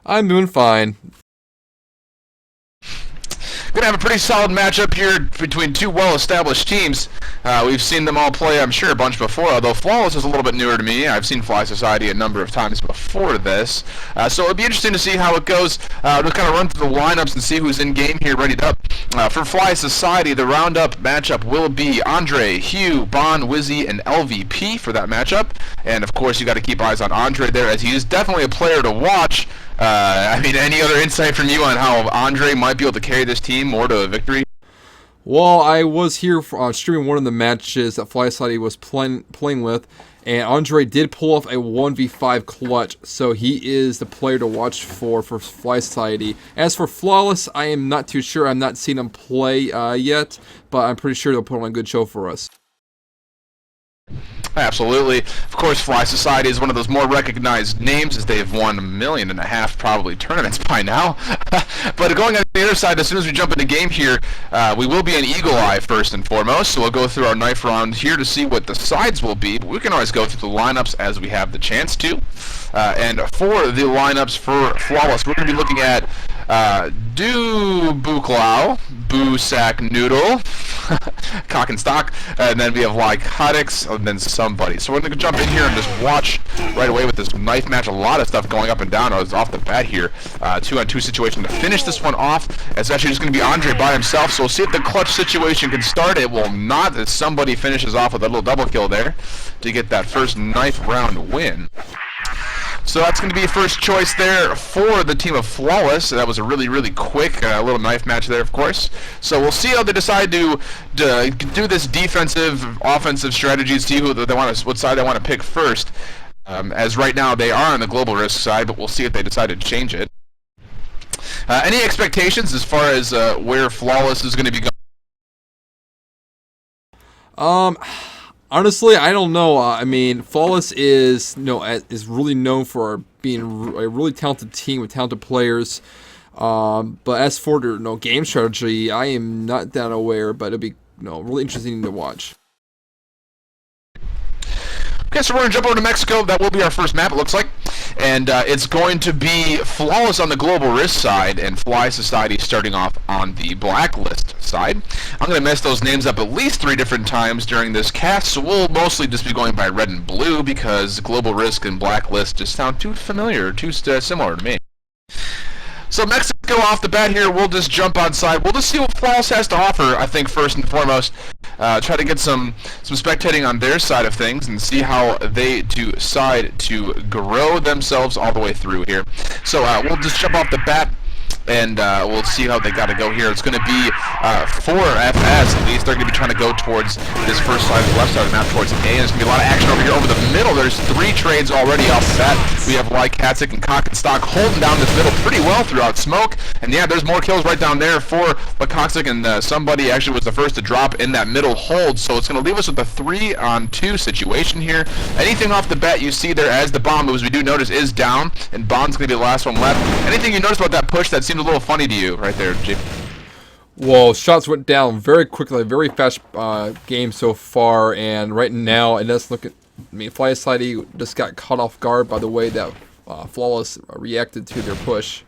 I'm doing fine. Gonna have a pretty solid matchup here between two well-established teams. We've seen them all play, I'm sure, a bunch before, although Flawless is a little bit newer to me. I've seen Fly Society a number of times before this. So it'll be interesting to see how it goes. We'll kind of run through the lineups and see who's in game here, ready up. For Fly Society, the roundup matchup will be Andre, Hugh, Bon, Wizzy, and LVP for that matchup. And of course, you got to keep eyes on Andre there, as he is definitely a player to watch. I mean, any other insight from you on how Andre might be able to carry this team more to a victory? Well, I was here for, streaming one of the matches that Fly Society was playing with, and Andre did pull off a 1v5 clutch, so he is the player to watch for Fly Society. As for Flawless, I am not too sure. I've not seen him play yet, but I'm pretty sure they'll put on a good show for us. Absolutely. Of course, Fly Society is one of those more recognized names, as they've won 1.5 million probably tournaments by now. But going on the other side, as soon as we jump into game here, we will be an Eagle Eye first and foremost, so we'll go through our knife round here to see what the sides will be, but we can always go through the lineups as we have the chance to. And for the lineups for Flawless, we're going to be looking at Du Buklao, Boo Sack Noodle, Cock and Stock, and then we have Lycotics, and then somebody. So we're going to jump in here and just watch right away with this knife match. A lot of stuff going up and down off the bat here. 2-on-2 situation to finish this one off. It's actually just going to be Andre by himself, so we'll see if the clutch situation can start. It will not, as somebody finishes off with a little double kill there to get that first knife round win. So that's going to be a first choice there for the team of Flawless. That was a really, really quick little knife match there, of course. So we'll see how they decide to do this defensive, offensive strategy, see who they want what side they want to pick first. As right now they are on the global risk side, but we'll see if they decide to change it. Any expectations as far as where Flawless is going to be going? Honestly, I don't know. I mean, Flawless is really known for being a really talented team with talented players. But as for their game strategy, I am not that aware. But it'll be really interesting to watch. Okay, so we're going to jump over to Mexico. That will be our first map, it looks like. And it's going to be Flawless on the global risk side and Fly Society starting off on the blacklist side. I'm going to mess those names up at least 3 different times during this cast, so we'll mostly just be going by red and blue because global risk and blacklist just sound too familiar, too similar to me. So Mexico off the bat here, we'll just jump on side. We'll just see what Flawless has to offer, I think, first and foremost. Try to get some spectating on their side of things and see how they decide to grow themselves all the way through here. So we'll just jump off the bat. And we'll see how they got to go here. It's going to be 4 FS at least. They're going to be trying to go towards this first side, the left side of the map, towards A. And there's going to be a lot of action over here over the middle. There's 3 trades already off the bat. We have Lycotic and Cock and Stock holding down this middle pretty well throughout smoke. And yeah, there's more kills right down there for Lycotic, and somebody actually was the first to drop in that middle hold. So it's going to leave us with a 3-on-2 situation here. Anything off the bat you see there as the bomb moves, we do notice is down, and Bond's going to be the last one left. Anything you notice about that push that seemed a little funny to you right there, Jake? Well, shots went down very quickly, very fast game so far, and right now it does look at. I mean, Fly Society just got caught off guard by the way that Flawless reacted to their push.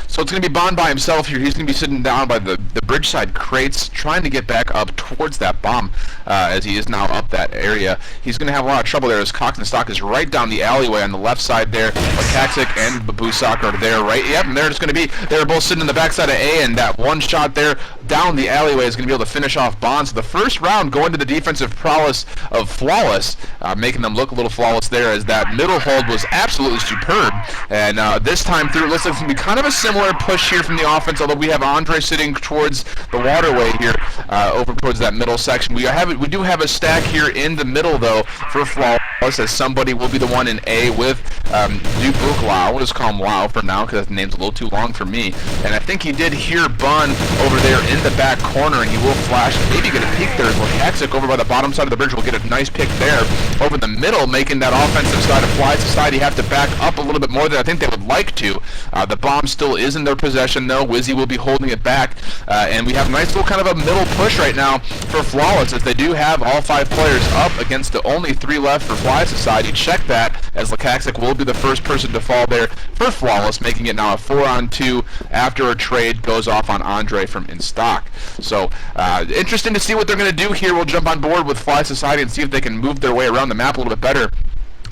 So it's going to be Bond by himself here. He's going to be sitting down by the bridge side crates, trying to get back up towards that bomb, as he is now up that area. He's going to have a lot of trouble there as Cox and Stock is right down the alleyway on the left side there. Lycotic and Babusak are there, right? Yep, and they're just going to be, they're both sitting in the backside of A, and that one shot there down the alleyway is going to be able to finish off Bond. So the first round going to the defensive prowess of Flawless, making them look a little flawless there, as that middle hold was absolutely superb. And this time through, it looks like it's going to be kind of a similar push here from the offense, although we have Andre sitting towards the waterway here, over towards that middle section. We do have a stack here in the middle, though, for Flawless. As somebody will be the one in A with Dubuque Lau. We'll just call him Lau for now because that name's a little too long for me. And I think he did hear Bun over there in the back corner, and he will flash and maybe get a peek there as Lakaxic over by the bottom side of the bridge will get a nice pick there. Over the middle, making that offensive side of Fly Society have to back up a little bit more than I think they would like to. The bomb still is in their possession, though. Wizzy will be holding it back, and we have a nice little kind of a middle push right now for Flawless, as they do have all 5 players up against the only 3 left for Fly Society. Check that, as Lakaxic will be the first person to fall there for Flawless, making it now a 4-on-2 after a trade goes off on Andre from in stock. So interesting to see what they're going to do here. We'll jump on board with Fly Society and see if they can move their way around the map a little bit better.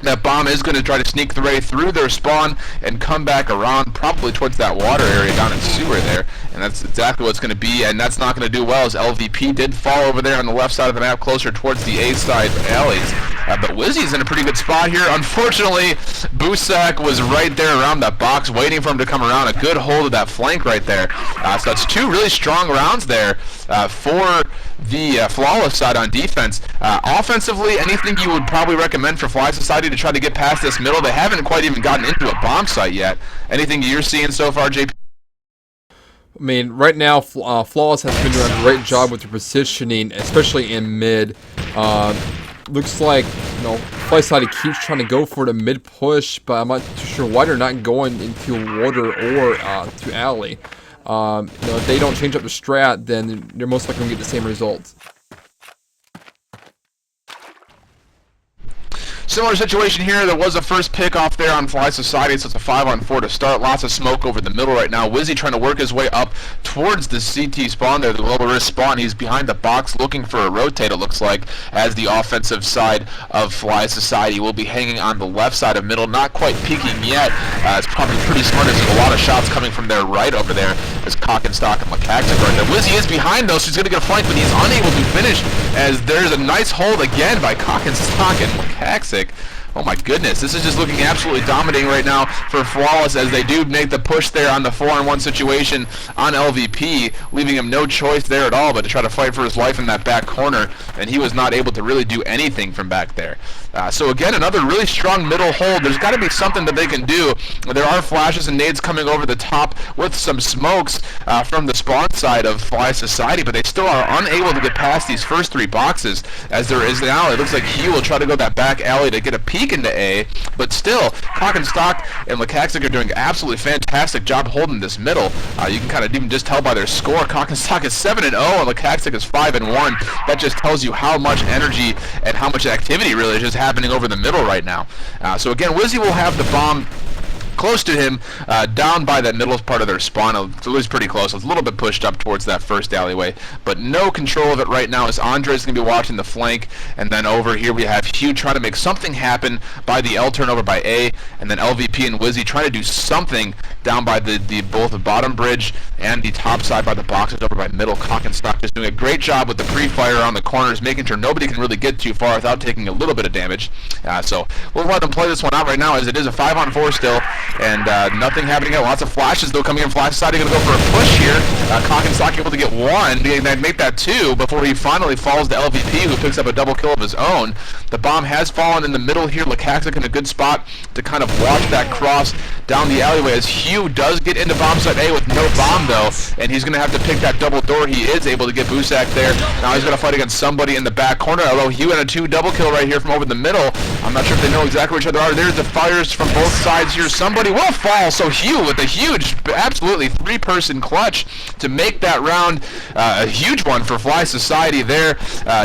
That bomb is going to try to sneak the way through their spawn and come back around, probably towards that water area down in sewer there. And that's exactly what it's going to be, and that's not going to do well, as LVP did fall over there on the left side of the map, closer towards the A side alleys. But Wizzy's in a pretty good spot here. Unfortunately, Busak was right there around that box, waiting for him to come around. A good hold of that flank right there. So that's 2 really strong rounds there for the Flawless side on defense. Offensively, anything you would probably recommend for Fly Society to try to get past this middle? They haven't quite even gotten into a bomb site yet. Anything you're seeing so far, JP? I mean, right now, Flawless has been doing a great job with their positioning, especially in mid. Looks like, Fly Society keeps trying to go for the mid push, but I'm not too sure why they're not going into water or to alley. If they don't change up the strat, then they're most likely going to get the same results. Similar situation here. There was a first pick off there on Fly Society, so it's a 5-on-4 to start. Lots of smoke over the middle right now. Wizzy trying to work his way up towards the CT spawn there, the global risk spawn. He's behind the box looking for a rotate, it looks like, as the offensive side of Fly Society will be hanging on the left side of middle. Not quite peeking yet. It's probably pretty smart. There's a lot of shots coming from their right over there. There's Cock and Stock and Lakaxic right there. Wizzy is behind, though, so he's going to get a flank, but he's unable to finish, as there's a nice hold again by Cock and Stock and Lakaxic. Oh my goodness, this is just looking absolutely dominating right now for Flawless, as they do make the push there on the 4-on-1 situation on LVP, leaving him no choice there at all but to try to fight for his life in that back corner, and he was not able to really do anything from back there. So again, another really strong middle hold. There's got to be something that they can do. There are flashes and nades coming over the top with some smokes from the spawn side of Fly Society, but they still are unable to get past these first 3 boxes, as there is now. It looks like he will try to go that back alley to get a peek into A, but still, Cock and Stock and Lakaxic are doing an absolutely fantastic job holding this middle. You can kind of even just tell by their score. Cock and Stock is 7-0 and Lakaxic is 5-1. That just tells you how much energy and how much activity really is just happening over the middle right now. So again, Wizzy will have the bomb close to him, down by that middle part of their spawn. It was pretty close. It's a little bit pushed up towards that first alleyway, but no control of it right now, as Andre's going to be watching the flank. And then over here we have Hugh trying to make something happen by the L turnover by A, and then LVP and Wizzy trying to do something down by both the bottom bridge and the top side by the boxes over by middle. Cock and Stock just doing a great job with the pre-fire on the corners, making sure nobody can really get too far without taking a little bit of damage. So we'll let them play this one out right now, as it is a 5-on-4 still. And nothing happening yet. Lots of flashes though coming in. Fly Society going to go for a push here. Cock and Stock able to get 1, then make that 2 before he finally falls to LVP, who picks up a double kill of his own. The bomb has fallen in the middle here. Lakaxic in a good spot to kind of watch that cross down the alleyway, as Hugh does get into bomb site A with no bomb though, and he's going to have to pick that double door. He is able to get Busak there. Now he's going to fight against somebody in the back corner, although Hugh and a 2 double kill right here from over the middle. I'm not sure if they know exactly where each other are. There's the fires from both sides here. Somebody will fall, so Hugh with a huge, absolutely 3-person clutch to make that round a huge one for Fly Society there.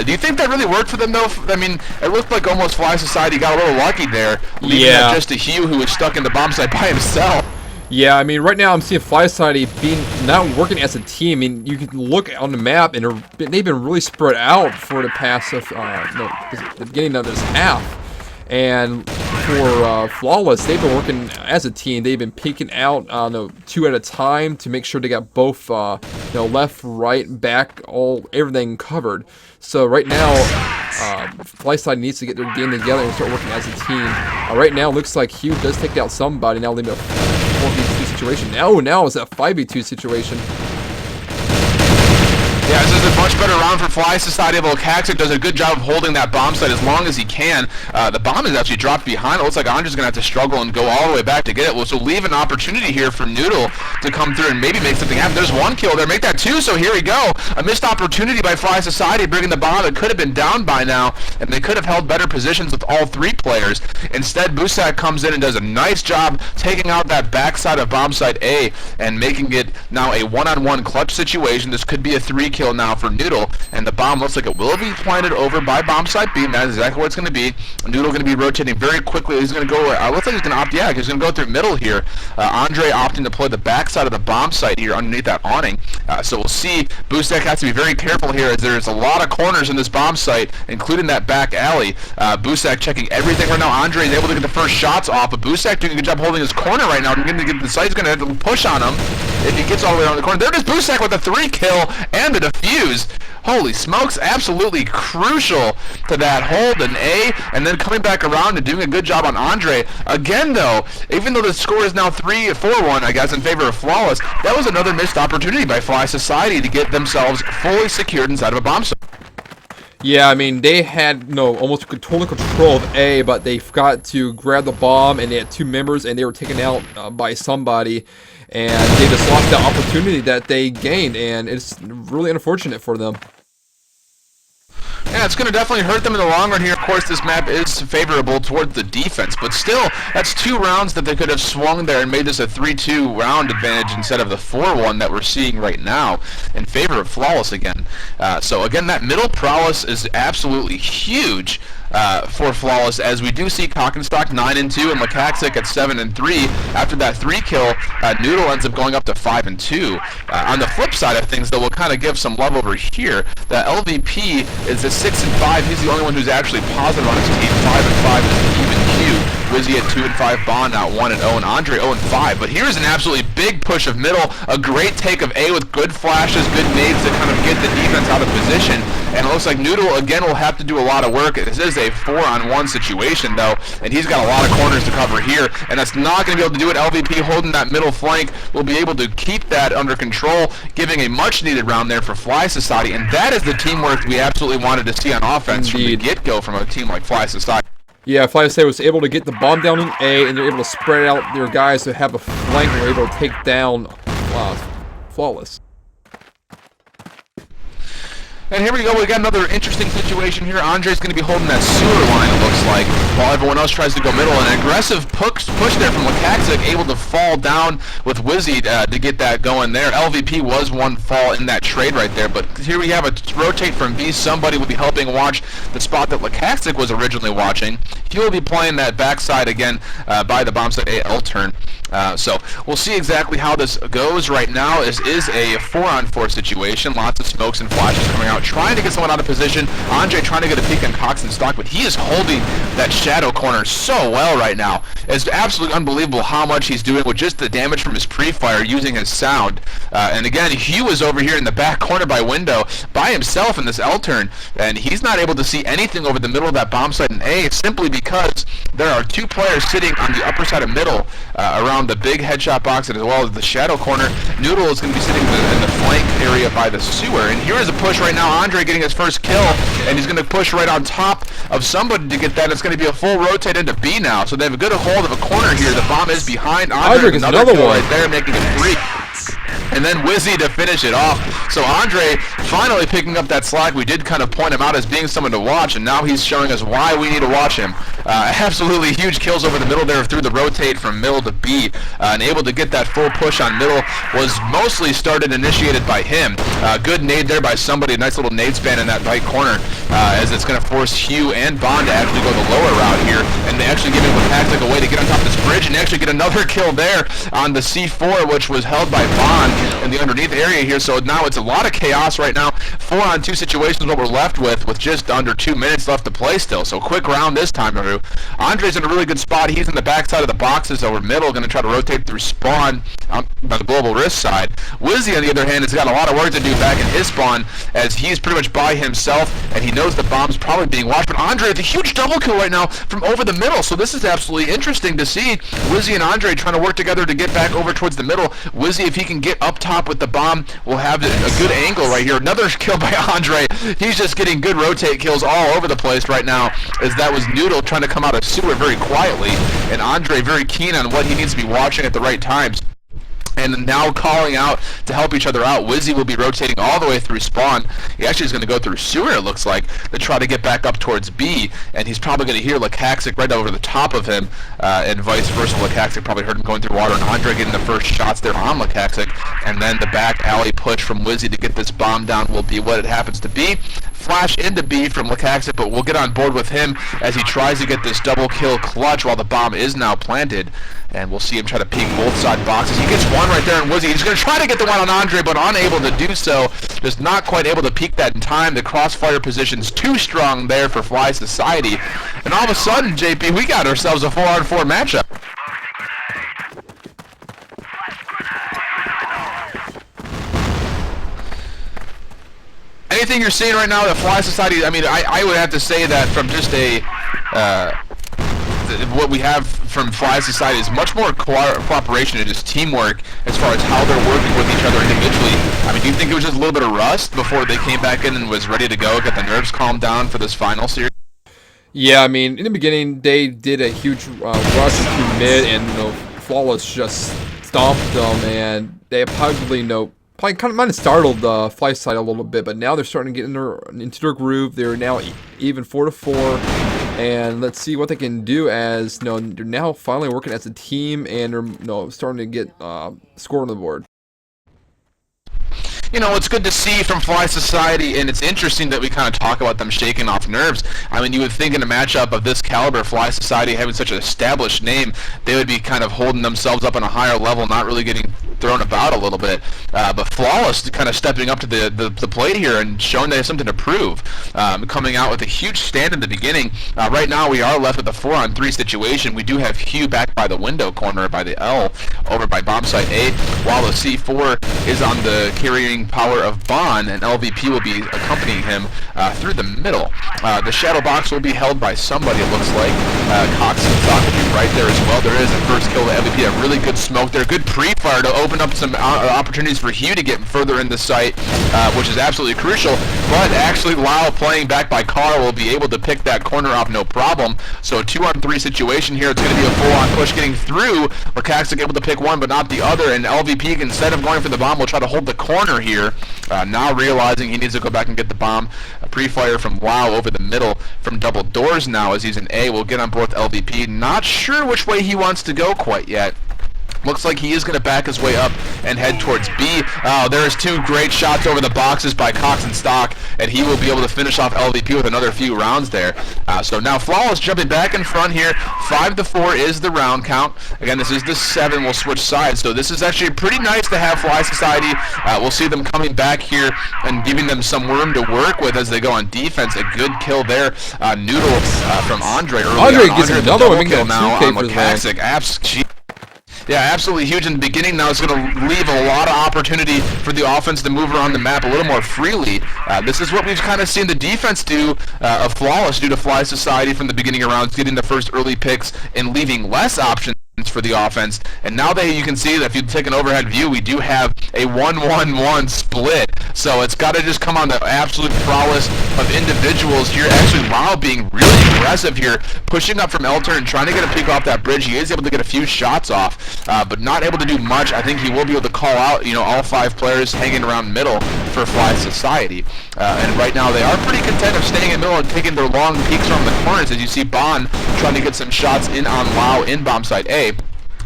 Do you think that really worked for them though? I mean, it looked like almost Fly Society got a little lucky there, leaving it just to Hugh, who was stuck in the bomb site by himself. Yeah, I mean, right now I'm seeing Fly Society not working as a team. I mean, you can look on the map, and they've been really spread out for the past, the beginning of this half. And for Flawless, they've been working as a team. They've been peeking out 2 at a time to make sure they got both left, right, back, everything covered. So right now, Fly Society needs to get their game together and start working as a team. Right now, it looks like Hugh does take out somebody. Now they've a 4v2 situation. Now it's a 5v2 situation. Yeah, this is a much better round for Fly Society. Volcaxic does a good job of holding that bomb site as long as he can. The bomb is actually dropped behind. It looks like Andre's going to have to struggle and go all the way back to get it. Well, so leave an opportunity here for Noodle to come through and maybe make something happen. There's one kill there. Make that two, so here we go. A missed opportunity by Fly Society bringing the bomb. It could have been down by now, and they could have held better positions with all three players. Instead, Busak comes in and does a nice job taking out that backside of bomb site A and making it now a one-on-one clutch situation. This could be a 3-kill now for Noodle, and the bomb looks like it will be planted over by bomb site B, and that's exactly what it's going to be. Noodle going to be rotating very quickly. He's going to go, looks like he's going to opt, yeah, he's going to go through middle here. Andre opting to play the backside of the bomb site here underneath that awning. So we'll see. Busak has to be very careful here as there's a lot of corners in this bomb site, including that back alley. Busak checking everything right now. Andre is able to get the first shots off, but Busak doing a good job holding his corner right now. Going to get the site's going to have to push on him if he gets all the way around the corner. There it is, Busak with the 3-kill and the defuse. Holy smokes, absolutely crucial to that hold in A, and then coming back around and doing a good job on Andre. Again, though, even though the score is now 4-1, I guess, in favor of Flawless, that was another missed opportunity by Fly Society to get themselves fully secured inside of a bomb site. Yeah, I mean, they had almost total control of A, but they forgot to grab the bomb, and they had 2 members, and they were taken out by somebody, and they just lost the opportunity that they gained, and it's really unfortunate for them. Yeah, it's going to definitely hurt them in the long run here. Of course, this map is favorable towards the defense, but still, that's 2 rounds that they could have swung there and made this a 3-2 round advantage instead of the 4-1 that we're seeing right now in favor of Flawless again. So again, that middle prowess is absolutely huge for Flawless, as we do see Cockenstock 9-2 and Lakaxic at 7-3. After that 3-kill, Noodle ends up going up to 5-2. On the flip side of things, though, we'll kind of give some love over here. The LVP is a 6-5. He's the only one who's actually positive on his team. 5-5 is an even queue. Wizzy at 2-5, Bond out 1-0, and Andre 0-5. But here's an absolutely big push of middle. A great take of A with good flashes, good nades to kind of get the defense out of position. And it looks like Noodle, again, will have to do a lot of work. This is a 4-on-1 situation, though, and he's got a lot of corners to cover here, and that's not going to be able to do it. LVP holding that middle flank will be able to keep that under control, giving a much-needed round there for Fly Society, and that is the teamwork we absolutely wanted to see on offense from the get-go from a team like Fly Society. Yeah, Fly Society was able to get the bomb down in A, and they're able to spread out their guys to have a flank, and they're able to take down Flawless. And here we go, we got another interesting situation here. Andre's going to be holding that sewer line, it looks like, while everyone else tries to go middle. An aggressive push there from Lakaxic, able to fall down with Wizzy to get that going there. LVP was one fall in that trade right there, but here we have a rotate from B. Somebody will be helping watch the spot that Lakaxic was originally watching. He will be playing that backside again by the bomb site AL turn. So we'll see exactly how this goes right now. This is a 4-on-4 situation. Lots of smokes and flashes coming out, trying to get someone out of position. Andre trying to get a peek on Cockenstock, but he is holding that shadow corner so well right now. It's absolutely unbelievable how much he's doing with just the damage from his pre-fire using his sound. And again, Hugh is over here in the back corner by window by himself in this L turn, and he's not able to see anything over the middle of that bomb site in A, simply because there are 2 players sitting on the upper side of middle around the big headshot box, and as well as the shadow corner. Noodle is going to be sitting in the flank area by the sewer, and here is a push right now. Andre getting his first kill, and he's going to push right on top of somebody to get that. It's going to be a full rotate into B now, so they have a good hold of a corner here. The bomb is behind Andre. Gets another kill one right there, making it 3. And then Wizzy to finish it off. So Andre finally picking up that slack. We did kind of point him out as being someone to watch, and now he's showing us why we need to watch him. Absolutely huge kills over the middle there through the rotate from middle to B, and able to get that full push on middle was mostly initiated by him. Good nade there by somebody, a nice little nade span in that right corner, as it's going to force Hugh and Bond to actually go the lower route here, and they actually give him a tactic away to get on top of this bridge and actually get another kill there on the C4, which was held by Bond in the underneath area here. So now it's a lot of chaos right now. 4-on-2 situations what we're left with just under 2 minutes left to play still. So quick round this time through. Andre's in a really good spot. He's in the backside of the boxes over middle, going to try to rotate through spawn on the global risk side. Wizzy, on the other hand, has got a lot of work to do back in his spawn, as he's pretty much by himself, and he knows the bomb's probably being watched. But Andre with a huge double kill right now from over the middle. So this is absolutely interesting to see. Wizzy and Andre trying to work together to get back over towards the middle. Wizzy, if he can get up up top with the bomb. We'll have a good angle right here. Another kill by Andre. He's just getting good rotate kills all over the place right now, as that was Noodle trying to come out of sewer very quietly, and Andre very keen on what he needs to be watching at the right times. And now calling out to help each other out. Wizzy will be rotating all the way through spawn. He actually is going to go through sewer, it looks like, to try to get back up towards B. And he's probably going to hear Lakaxic right over the top of him, and vice versa. Lakaxic probably heard him going through water, and Andre getting the first shots there on Lakaxic. And then the back alley push from Wizzy to get this bomb down will be what it happens to be. Flash into B from Lakaxic, but we'll get on board with him as he tries to get this double kill clutch while the bomb is now planted. And we'll see him try to peek both side boxes. He gets one right there on Wizzy. He's going to try to get the one on Andre, but unable to do so. Just not quite able to peek that in time. The crossfire position's too strong there for Fly Society. And all of a sudden, JP, we got ourselves a 4-on-4 matchup. Anything you're seeing right now that Fly Society, I mean, I would have to say that from just a what we have from Fly Society is much more cooperation and just teamwork as far as how they're working with each other individually. I mean, do you think it was just a little bit of rust before they came back in and was ready to go, get the nerves calmed down for this final series? Yeah, I mean, in the beginning, they did a huge rush into mid, and Flawless just stomped them, and they probably, probably kind of might have startled the Fly side a little bit, but now they're starting to get into their groove. They're now even 4-4, and let's see what they can do as they're now finally working as a team, and they're starting to get score on the board. You know, it's good to see from Fly Society, and it's interesting that we kind of talk about them shaking off nerves. I mean, you would think in a matchup of this caliber, Fly Society having such an established name, they would be kind of holding themselves up on a higher level, not really getting thrown about a little bit. But Flawless kind of stepping up to the plate here and showing they have something to prove, coming out with a huge stand in the beginning. Right now, we are left with a 4-on-3 situation. We do have Hugh back by the window corner by the L over by bomb site A, while the C4 is on the carrying power of Bond, and LVP will be accompanying him through the middle. The shadow box will be held by somebody, it looks like. Cox and Stock will be right there as well. There is a first kill to LVP, a really good smoke there. Good pre-fire to open up some opportunities for Hugh to get further in the site, which is absolutely crucial. But actually, Lau playing back by Carr will be able to pick that corner off no problem. So a 2-on-3 situation here. It's going to be a full-on push getting through. Lakaxic able to pick one, but not the other. And LVP, instead of going for the bomb, will try to hold the corner here. Now realizing he needs to go back and get the bomb. A pre-fire from Lau over the middle from double doors now as he's in A. We'll get on board with LVP. Not sure which way he wants to go quite yet. Looks like he is going to back his way up and head towards B. Oh, there's two great shots over the boxes by Cox and Stock, and he will be able to finish off LVP with another few rounds there. So now Flawless jumping back in front here. 5-4 is the round count. Again, this is the 7. We'll switch sides. So this is actually pretty nice to have Fly Society. We'll see them coming back here and giving them some room to work with as they go on defense. A good kill there. Noodle from Andre early Andre on. gets another one, making it a 2K for Lakaxic. Yeah, absolutely huge in the beginning. Now it's going to leave a lot of opportunity for the offense to move around the map a little more freely. This is what we've kind of seen the defense do of Flawless due to Fly Society from the beginning of rounds, getting the first early picks and leaving less options for the offense. And now that you can see that if you take an overhead view, we do have a 1-1-1 split. So it's got to just come on the absolute prowess of individuals here. Actually, Lau being really aggressive here, pushing up from Elter and trying to get a peek off that bridge. He is able to get a few shots off, but not able to do much. I think he will be able to call out, all 5 players hanging around middle for Fly Society. And right now they are pretty content of staying in middle and taking their long peeks from the corners, as you see Bond trying to get some shots in on Lau in bomb site A.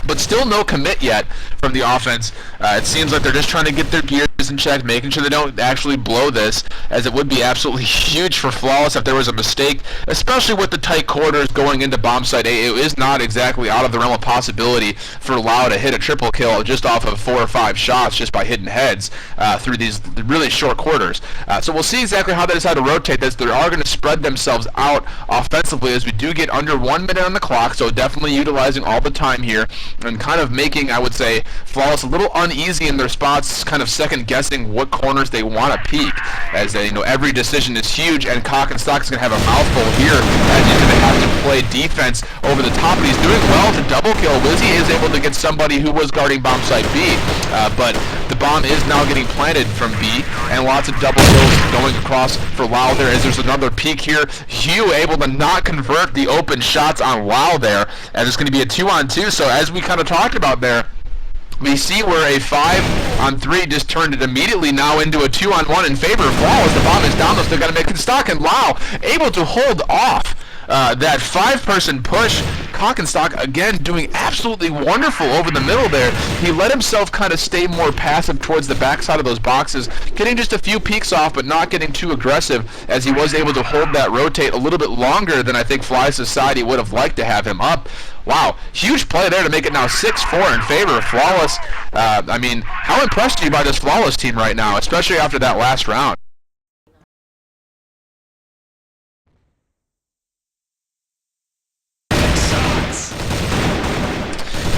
But still no commit yet from the offense. It seems like they're just trying to get their gears in check, making sure they don't actually blow this, as it would be absolutely huge for Flawless if there was a mistake, especially with the tight quarters going into bomb site A. It is not exactly out of the realm of possibility for Lau to hit a triple kill just off of 4 or 5 shots just by hitting heads through these really short quarters. So we'll see exactly how they decide to rotate this. They are going to spread themselves out offensively as we do get under 1 minute on the clock, so definitely utilizing all the time here and kind of making, I would say, Flawless a little uneasy in their spots, kind of second-guessing what corners they want to peek, as they, every decision is huge, and Cock and Stock is going to have a mouthful here, as he's going to have to play defense over the top, but he's doing well to double kill. Wizzy is able to get somebody who was guarding bomb site B, but The bomb is now getting planted from B, and lots of double kills going across for Lau there as there's another peek here. Hugh able to not convert the open shots on Lau there, and it's going to be a 2-on-2. So as we kind of talked about there, we see where a 5-on-3 just turned it immediately now into a 2-on-1 in favor of Flawless. The bomb is down, though, still got to make it stock, and Lau able to hold off that 5-person push. Cockenstock again doing absolutely wonderful over the middle there. He let himself kind of stay more passive towards the backside of those boxes, getting just a few peeks off but not getting too aggressive, as he was able to hold that rotate a little bit longer than I think Fly Society would have liked to have him up. Wow, huge play there to make it now 6-4 in favor of Flawless. I mean, how impressed are you by this Flawless team right now, especially after that last round?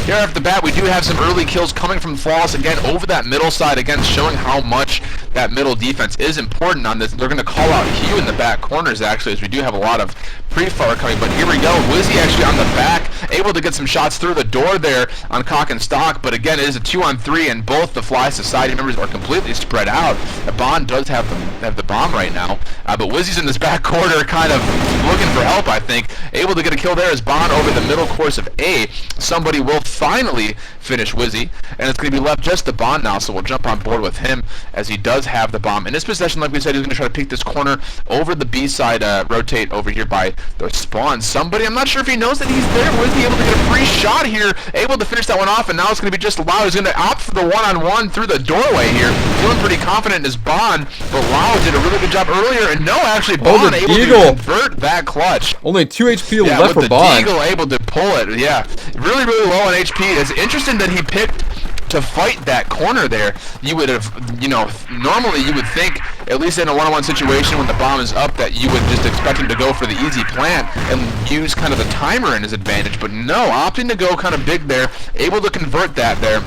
Here off the bat, we do have some early kills coming from Flawless again over that middle side, again showing how much that middle defense is important on this. They're going to call out Hugh in the back corners actually, as we do have a lot of pre-fire coming, but here we go. Wizzy actually on the back, able to get some shots through the door there on Cockenstock, but again it is a 2-on-3 and both the Fly Society members are completely spread out. The Bond does have the bomb right now, but Wizzy's in this back corner kind of looking for help, I think. Able to get a kill there as Bond over the middle course of A. Somebody will finally finish Wizzy, and it's going to be left just the Bond now, so we'll jump on board with him as he does have the bomb. In his possession, like we said, he's going to try to peek this corner over the B side, rotate over here by the spawn. Somebody, I'm not sure if he knows that he's there. Wizzy able to get a free shot here, able to finish that one off, and now it's going to be just Lau. He's going to opt for the one-on-one through the doorway here. Feeling pretty confident in his Bond, but Lau did a really good job earlier, and no, actually, Bond able to convert that clutch. Only 2 HP left for the Bond. Deagle able to pull it, yeah. Really, really low on HP. It's interesting that he picked to fight that corner there. You would have, normally you would think, at least in a one-on-one situation when the bomb is up, that you would just expect him to go for the easy plant and use kind of the timer in his advantage, but no, opting to go kind of big there, able to convert that there.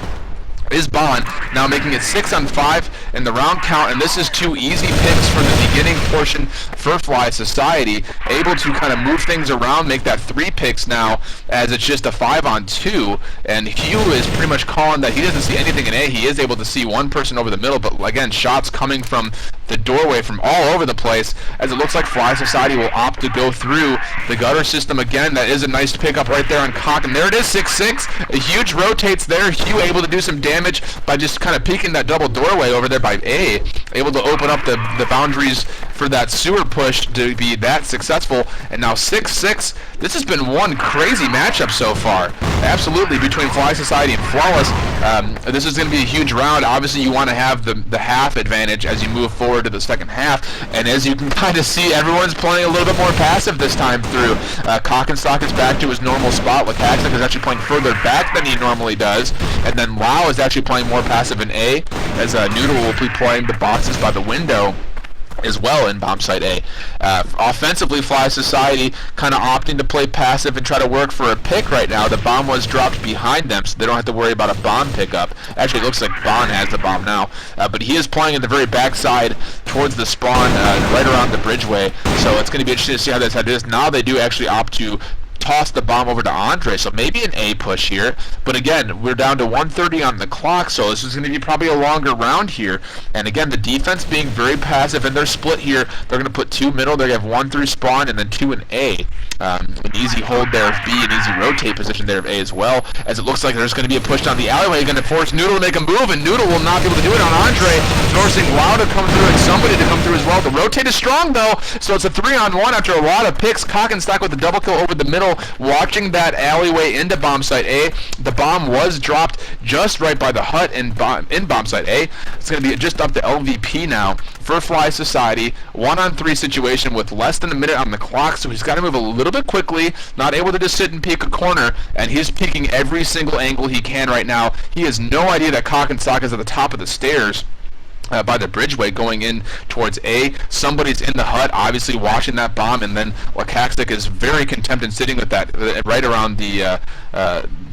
Is Bond, now making it 6-on-5 in the round count, and this is 2 easy picks from the beginning portion for Fly Society, able to kind of move things around, make that 3 picks now, as it's just a 5-on-2, and Hugh is pretty much calling that he doesn't see anything in A. He is able to see one person over the middle, but again, shots coming from the doorway from all over the place, as it looks like Fly Society will opt to go through the gutter system again. That is a nice pickup right there on Cock, and there it is, 6-6, a huge rotates there. Hugh able to do some damage by just kind of peeking that double doorway over there by A, able to open up the boundaries for that sewer push to be that successful, and now 6-6. This has been one crazy matchup so far, absolutely, between Fly Society and Flawless. This is going to be a huge round. Obviously, you want to have the half advantage as you move forward to the second half, and as you can kind of see, everyone's playing a little bit more passive this time through. Cockenstock is back to his normal spot. Lakaxik is actually playing further back than he normally does, and then Lau is actually playing more passive in A, as Noodle will be playing the boxes by the window as well in bomb site A. Offensively, Fly Society kind of opting to play passive and try to work for a pick right now. The bomb was dropped behind them, so they don't have to worry about a bomb pickup. Actually, it looks like Bond has the bomb now, but he is playing in the very backside towards the spawn, right around the bridgeway, so it's going to be interesting to see how this is. Now they do actually opt to toss the bomb over to Andre, so maybe an A push here, but again, we're down to 1:30 on the clock, so this is going to be probably a longer round here, and again, the defense being very passive, and they're split here. They're going to put 2 middle, they're going to have 1 through spawn, and then 2 in A. An easy hold there of B, an easy rotate position there of A as well, as it looks like there's going to be a push down the alleyway, going to force Noodle to make a move, and Noodle will not be able to do it on Andre, forcing Lau to come through and somebody to come through as well. The rotate is strong though, so it's a 3-on-1 after a lot of picks. Cockenstock with the double kill over the middle, watching that alleyway into bomb site A. The bomb was dropped just right by the hut in bomb site A. It's going to be just up to LVP now for Fly Society. 1-on-3 situation with less than a minute on the clock, so he's got to move a little bit quickly, not able to just sit and peek a corner, and he's peeking every single angle he can right now. He has no idea that Cockenstock is at the top of the stairs. by the bridgeway going in towards A. Somebody's in the hut, obviously watching that bomb, and then Lakaxik is very content in sitting with that right around the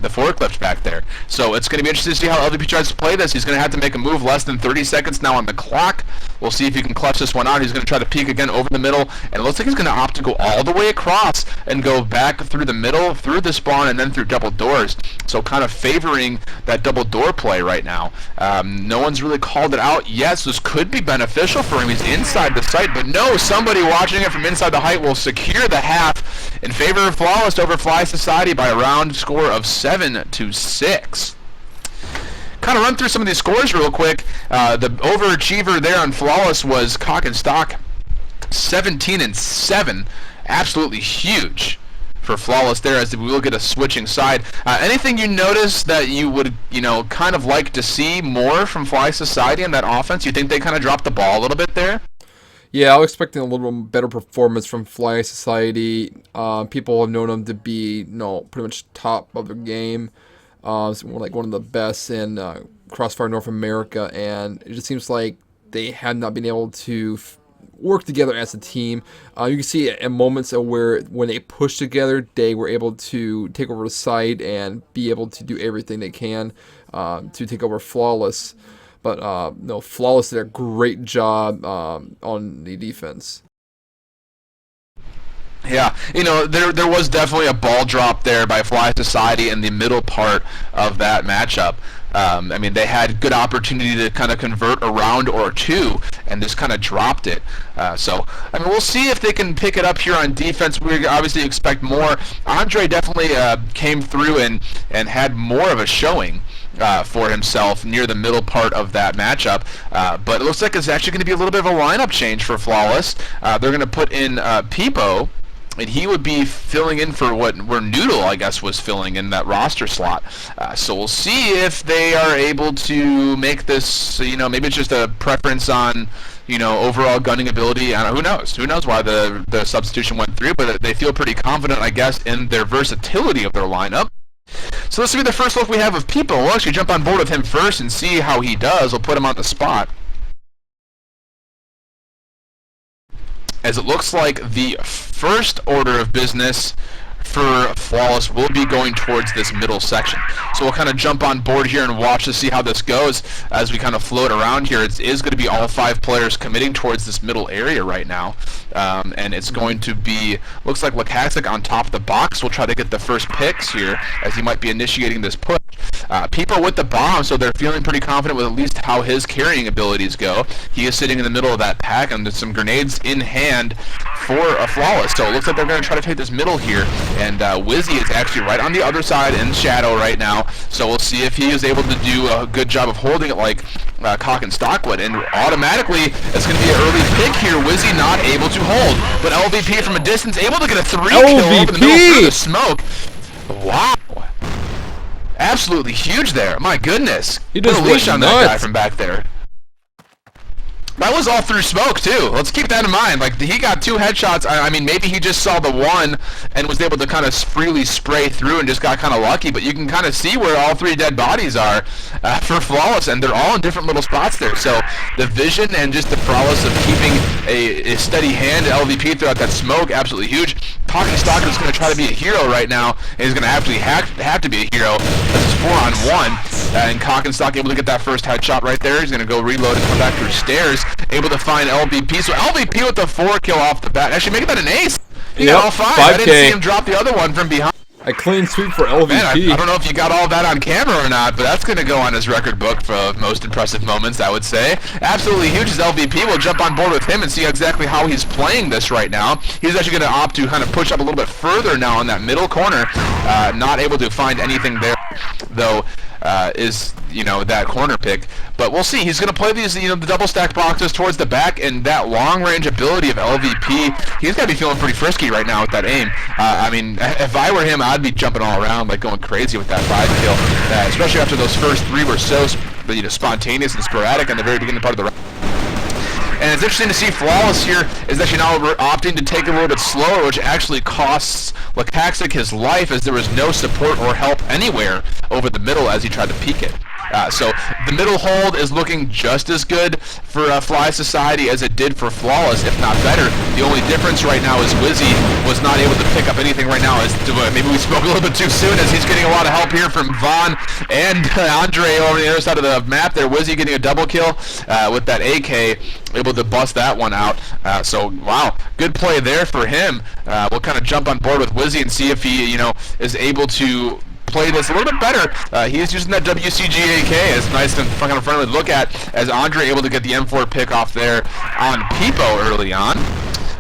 forklift back there. So it's going to be interesting to see how LVP tries to play this. He's going to have to make a move, less than 30 seconds now on the clock. We'll see if he can clutch this one out. He's going to try to peek again over the middle, and it looks like he's going to opt to go all the way across and go back through the middle, through the spawn, and then through double doors. So kind of favoring that double door play right now. No one's really called it out yet. This could be beneficial for him. He's inside the site, but no, somebody watching it from inside the height will secure the half in favor of Flawless over Fly Society by a round score of 7-6. Kind of run through some of these scores real quick. The overachiever there on Flawless was Cock and Stock, 17-7. Absolutely huge for Flawless there, as we will get a switching side. Anything you notice that you would, kind of like to see more from Fly Society in that offense? You think they kind of dropped the ball a little bit there? Yeah, I was expecting a little better performance from Fly Society. People have known them to be, pretty much top of the game. It's like one of the best in Crossfire North America, and it just seems like they have not been able to work together as a team. You can see in moments of where when they push together, they were able to take over the site and be able to do everything they can to take over Flawless. But Flawless did a great job on the defense. Yeah, there was definitely a ball drop there by Fly Society in the middle part of that matchup. They had good opportunity to kind of convert a round or two and just kind of dropped it. We'll see if they can pick it up here on defense. We obviously expect more. Andre definitely came through and had more of a showing for himself near the middle part of that matchup. But it looks like it's actually going to be a little bit of a lineup change for Flawless. They're going to put in Peepo, and he would be filling in for where Noodle, I guess, was filling in that roster slot. So we'll see if they are able to make this, maybe it's just a preference on, overall gunning ability. Who knows? Who knows why the substitution went through, but they feel pretty confident, I guess, in their versatility of their lineup. So this will be the first look we have of Peepo. We'll actually jump on board with him first and see how he does. We'll put him on the spot. As it looks like the first order of business for Flawless will be going towards this middle section. So we'll kind of jump on board here and watch to see how this goes as we kind of float around here. It is going to be all 5 players committing towards this middle area right now. And it's going to be, looks like Lakaxik on top of the box will try to get the first picks here as he might be initiating this push. People with the bomb, so they're feeling pretty confident with at least how his carrying abilities go. He is sitting in the middle of that pack, and there's some grenades in hand for a Flawless. So it looks like they're going to try to take this middle here, and Wizzy is actually right on the other side in shadow right now. So we'll see if he is able to do a good job of holding it like Cock and Stock would. And automatically, it's going to be an early pick here. Wizzy not able to hold, but LVP from a distance able to get a 3 kill over the middle through the smoke. Wow. Absolutely huge there. My goodness. He just put a leash on that guy from back there. That was all through smoke, too. Let's keep that in mind. Like, he got 2 headshots. Maybe he just saw the one and was able to kind of freely spray through and just got kind of lucky. But you can kind of see where all 3 dead bodies are for Flawless, and they're all in different little spots there. So the vision and just the prowess of keeping a steady hand to LVP throughout that smoke, absolutely huge. Talking Stalker is going to try to be a hero right now, and he's going to actually have to be a hero. This is 4-on-1, and Cock and Stock able to get that first headshot right there. He's going to go reload and come back through stairs, able to find LVP. So LVP with the 4 kill off the bat. Actually, making that an ace. He got all 5. 5K. I didn't see him drop the other one from behind. A clean sweep for LVP. Man, I don't know if you got all that on camera or not, but that's going to go on his record book for most impressive moments, I would say. Absolutely huge as LVP. We'll jump on board with him and see exactly how he's playing this right now. He's actually going to opt to kind of push up a little bit further now in that middle corner. Not able to find anything there, though. Is that corner pick, but we'll see. He's going to play these the double stack boxes towards the back, and that long range ability of LVP, he's got to be feeling pretty frisky right now with that aim. If I were him, I'd be jumping all around, like going crazy with that 5 kill, especially after those first 3 were so spontaneous and sporadic in the very beginning part of the round. And it's interesting to see Flawless here is actually now opting to take it a little bit slower, which actually costs Lakaxik his life, as there was no support or help anywhere over the middle as he tried to peek it. So the middle hold is looking just as good for Fly Society as it did for Flawless, if not better. The only difference right now is Wizzy was not able to pick up anything right now. Maybe we spoke a little bit too soon, as he's getting a lot of help here from Vaughn and Andre over the other side of the map there. Wizzy getting a double kill with that AK, able to bust that one out. So wow, good play there for him. We'll kind of jump on board with Wizzy and see if he, is able to play this a little bit better. He is using that WCG AK as nice and kind of friendly to look at, as Andre able to get the M4 pick off there on Peepo early on.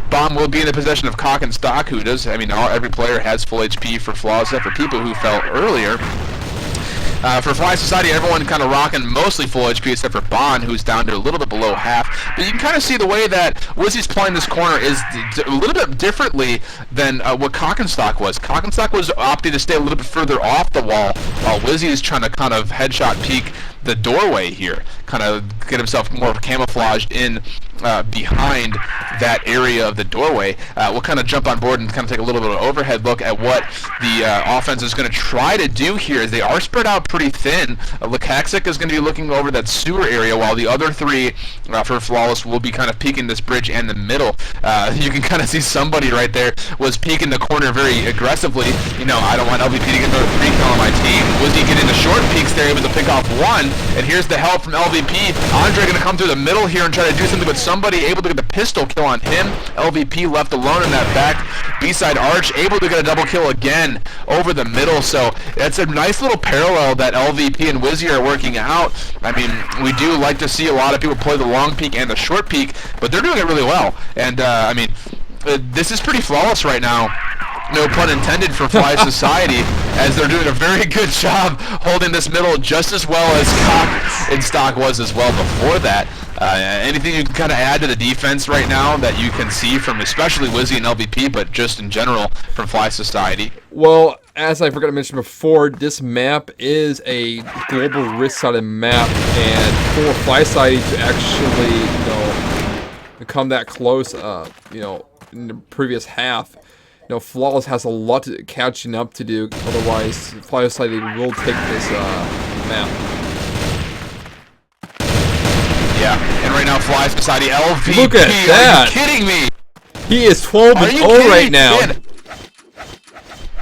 Bomb will be in the possession of Cock and Stock, who does, every player has full HP for Flawless, except for people who fell earlier. For Fly Society, everyone kind of rocking mostly full HP except for Bond, who's down to a little bit below half. But you can kind of see the way that Wizzy's playing this corner is a little bit differently than what Cockenstock was. Cockenstock was opting to stay a little bit further off the wall, while Wizzy is trying to kind of headshot peek the doorway here, kind of get himself more camouflaged in behind that area of the doorway. We'll kind of jump on board and kind of take a little bit of an overhead look at what the offense is going to try to do here. They are spread out pretty thin. Lukaxic is going to be looking over that sewer area, while the other three for Flawless will be kind of peeking this bridge and the middle. You can kind of see somebody right there was peeking the corner very aggressively. I don't want LVP to get another 3 kill on my team. Wizzy getting the short peeks there, able to pick off one, and here's the help from LVP. Andre going to come through the middle here and try to do something with somebody, able to get the pistol kill on him. LVP left alone in that back B-side arch, able to get a double kill again over the middle. So it's a nice little parallel that LVP and Wizzy are working out. We do like to see a lot of people play the long peek and the short peek, but they're doing it really well. And this is pretty flawless right now. No pun intended for Fly Society, as they're doing a very good job holding this middle just as well as Cock and Stock was as well before that. Anything you can kind of add to the defense right now that you can see from especially Wizzy and LVP, but just in general from Fly Society? Well, as I forgot to mention before, this map is a global risk-sided map, and for Fly Society to actually, come that close, in the previous half, Flawless has a lot of catching up to do. Otherwise, Fly Society will take this map. Yeah, and right now, Fly Society LVP. Look at that! Are you kidding me? He is 12-0 right now. Kid?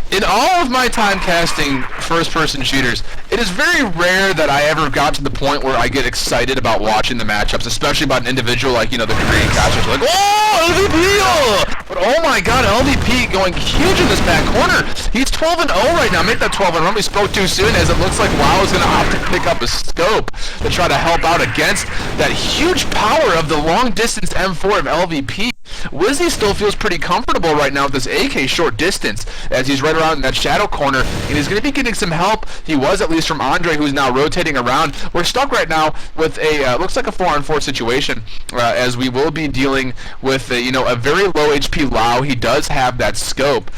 In all of my time casting first-person shooters, it is very rare that I ever got to the point where I get excited about watching the matchups, especially about an individual like, the Korean casters. Like, oh, LVP! Oh! But oh my god, LVP going huge in this back corner. He's 12-0 right now. Make that 12-0. We spoke too soon, as it looks like WoW is going to opt to pick up a scope to try to help out against that huge power of the long-distance M4 of LVP. Wizzy still feels pretty comfortable right now with this AK short distance, as he's right around in that shadow corner, and he's going to be getting some help. He was, at least, from Andre, who's now rotating around. We're stuck right now with a, looks like a 4-on-4 situation, as we will be dealing with, a very low HP Lau. He does have that scope.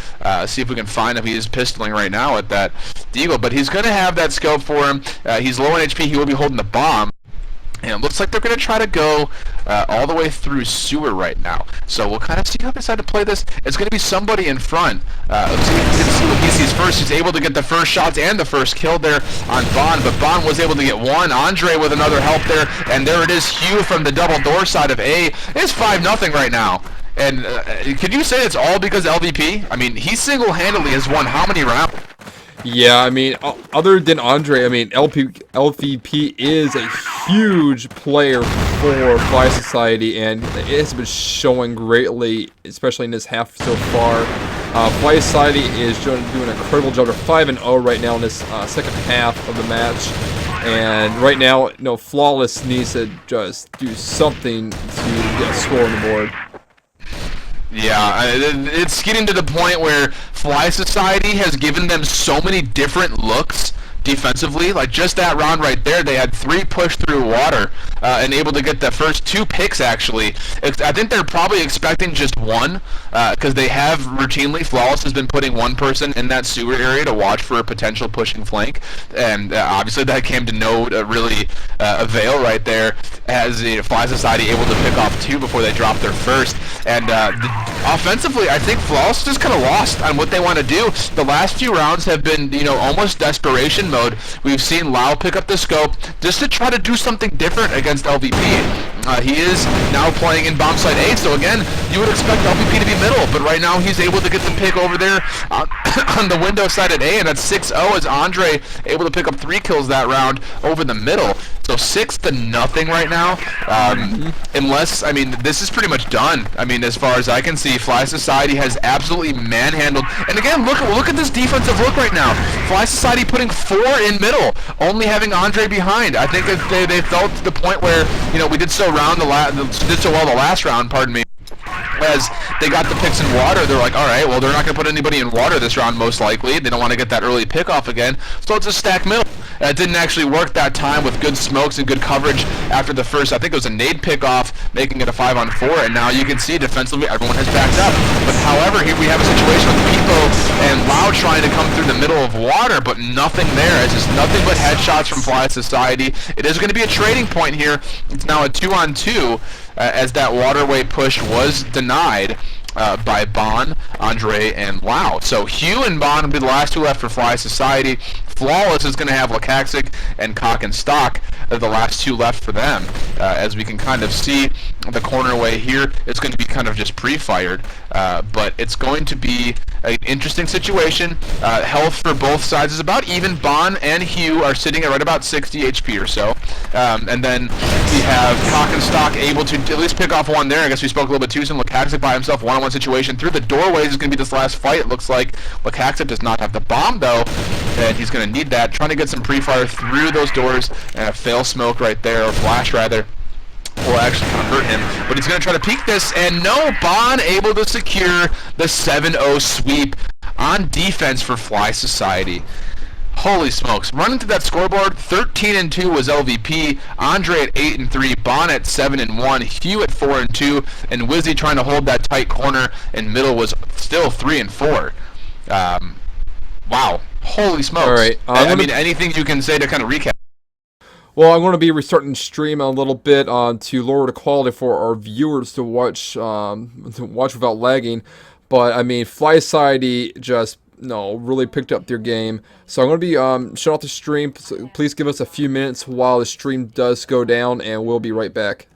See if we can find him. He is pistoling right now at that Deagle, but he's going to have that scope for him. He's low on HP. He will be holding the bomb. And it looks like they're going to try to go all the way through sewer right now. So we'll kind of see how they decide to play this. It's going to be somebody in front. Let's see what he sees first. He's able to get the first shots and the first kill there on Bond, but Bond was able to get one. Andre with another help there, and there it is. Hugh from the double door side of A. It's 5-0 right now. And could you say it's all because LVP? He single-handedly has won how many rounds? Yeah, other than Andre, LVP is a huge player for Fly Society, and it has been showing greatly, especially in this half so far. Fly Society is doing an incredible job. They're 5-0 right now in this second half of the match, and right now, Flawless needs to just do something to get a score on the board. Yeah, it's getting to the point where Fly Society has given them so many different looks defensively. Like just that round right there, they had 3 push through water and able to get the first 2 picks, actually. I think they're probably expecting just one, because they have routinely, Flawless has been putting one person in that sewer area to watch for a potential pushing flank, and obviously that came to no really avail right there, as Fly Society able to pick off 2 before they dropped their first. And offensively, I think Flawless just kind of lost on what they want to do. The last few rounds have been, almost desperation Demon mode, we've seen Lau pick up the scope just to try to do something different against LVP. He is now playing in bomb site A, so again, you would expect LVP to be middle, but right now he's able to get the pick over there on the window side at A, and that's 6-0 as Andre able to pick up 3 kills that round over the middle. So 6-0 right now. Unless, I mean, this is pretty much done. I mean, as far as I can see, Fly Society has absolutely manhandled. And again, look at this defensive look right now. Fly Society putting 4 in middle, only having Andre behind. I think that they felt to the point where, you know, we did so well the last round, pardon me. As they got the picks in water, they're like, all right, well, they're not going to put anybody in water this round, most likely. They don't want to get that early pick off again, so let's just stack middle. It didn't actually work that time with good smokes and good coverage after the first, I think it was a nade pick off, making it a 5-on-4, and now you can see defensively everyone has backed up. But however, here we have a situation with Pipo and Lau trying to come through the middle of water, but nothing there. It's just nothing but headshots from Fly Society. It is going to be a trading point here. It's now a 2-on-2. As that waterway push was denied by Bon, Andre, and Lau. So Hugh and Bon will be the last 2 left for Fly Society. Flawless is going to have Lakaxic and Cock and Stock, the last 2 left for them. As we can kind of see, the corner way here is going to be kind of just pre-fired, but it's going to be an interesting situation. Health for both sides is about even. Bon and Hugh are sitting at right about 60 HP or so, and then we have Cock and Stock able to at least pick off one there. I guess we spoke a little bit too soon. Lakaxic by himself, one-on-one situation through the doorways is going to be this last fight. It looks like Lakaxic does not have the bomb though, and he's going to need that. Trying to get some pre-fire through those doors, and a fail smoke right there, or flash rather, will actually kind of hurt him. But he's going to try to peek this, and no, Bon able to secure the 7-0 sweep on defense for Fly Society. Holy smokes. Running to that scoreboard, 13-2 was LVP, Andre at 8-3, Bon at 7-1, Hugh at 4-2, and Wizzy trying to hold that tight corner, and middle was still 3-4. Wow. Holy smokes. All right. I mean, anything you can say to kind of recap? Well, I'm going to be restarting the stream a little bit to lower the quality for our viewers to watch without lagging. But, I mean, Fly Society just really picked up their game. So I'm going to be shutting off the stream. Please give us a few minutes while the stream does go down, and we'll be right back.